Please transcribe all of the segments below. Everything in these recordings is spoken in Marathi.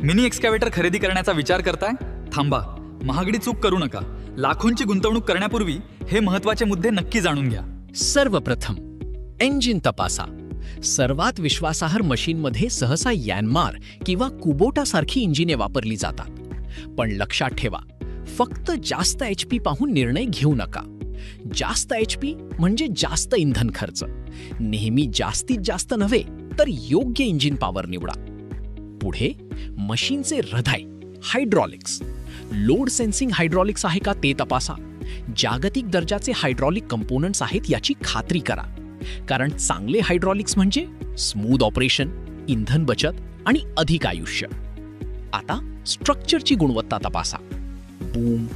मिनी एक्स्कॅव्हेटर खरेदी करण्याचा विचार करताय? थांबा, महागडी चूक करू नका. लाखोंची गुंतवणूक करण्यापूर्वी हे महत्त्वाचे मुद्दे नक्की जाणून घ्या. सर्वप्रथम इंजिन तपासा. सर्वात विश्वासार्ह मशीनमध्ये सहसा यानमार किंवा कुबोटा सारखी इंजिने वापरली जातात. पण लक्षात ठेवा, फक्त जास्त HP पाहून निर्णय घेऊ नका. जास्त HP म्हणजे जास्त इंधन खर्च. नेहमी जास्तीत जास्त नव्हे तर योग्य इंजिन पॉवर निवडा. पुढे मशीनचे हृदय हायड्रॉलिक्स. लोड सेन्सिंग हायड्रॉलिक्स आहे का ते तपासा. जागतिक दर्जाचे हायड्रॉलिक कंपोनंट्स आहेत याची खात्री करा. कारण चांगले हायड्रॉलिक्स म्हणजे स्मूथ ऑपरेशन, इंधन बचत आणि अधिक आयुष्य. आता स्ट्रक्चरची गुणवत्ता तपासा. बूम,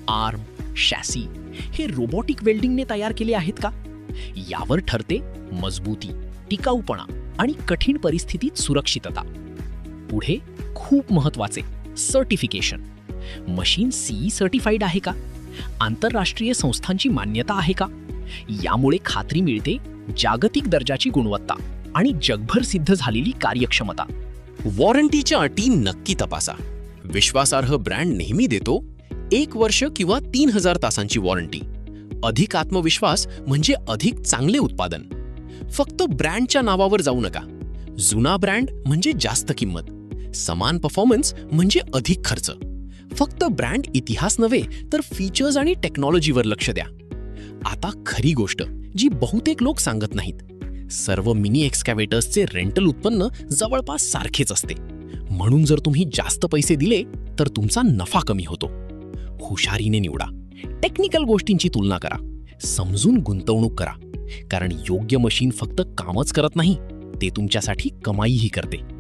आर्म, शॅसी हे रोबोटिक वेल्डिंगने तयार केले आहेत का? यावर ठरते मजबूती, टिकाऊपणा आणि कठीण परिस्थितीत सुरक्षितता. पुढे खूप महत्त्वाचे सर्टिफिकेशन. मशीन CE सर्टिफाईड आहे का? आंतरराष्ट्रीय संस्थांची मान्यता आहे का? यामुळे खात्री मिळते जागतिक दर्जाची गुणवत्ता आणि जगभर सिद्ध झालेली कार्यक्षमता. वॉरंटीच्या अटी नक्की तपासा. विश्वासार्ह ब्रँड नेहमी देतो 1 वर्ष किंवा 3000 तासांची वॉरंटी. अधिक आत्मविश्वास म्हणजे अधिक चांगले उत्पादन. फक्त ब्रँडच्या नावावर जाऊ नका. जुना ब्रँड म्हणजे जास्त किंमत, समान परफॉर्मन्स म्हणजे अधिक खर्च. फक्त ब्रँड इतिहास नव्हे तर फीचर्स आणि टेक्नॉलॉजीवर लक्ष द्या. आता खरी गोष्ट जी बहुतेक लोक सांगत नाहीत. सर्व मिनी एक्स्कॅव्हेटर्सचे रेंटल उत्पन्न जवळपास सारखेच असते. म्हणून जर तुम्ही जास्त पैसे दिले तर तुमचा नफा कमी होतो. हुशारीने निवडा. टेक्निकल गोष्टींची तुलना करा. समजून गुंतवणूक करा. कारण योग्य मशीन फक्त कामच करत नाही, ते तुमच्यासाठी कमाईही करते.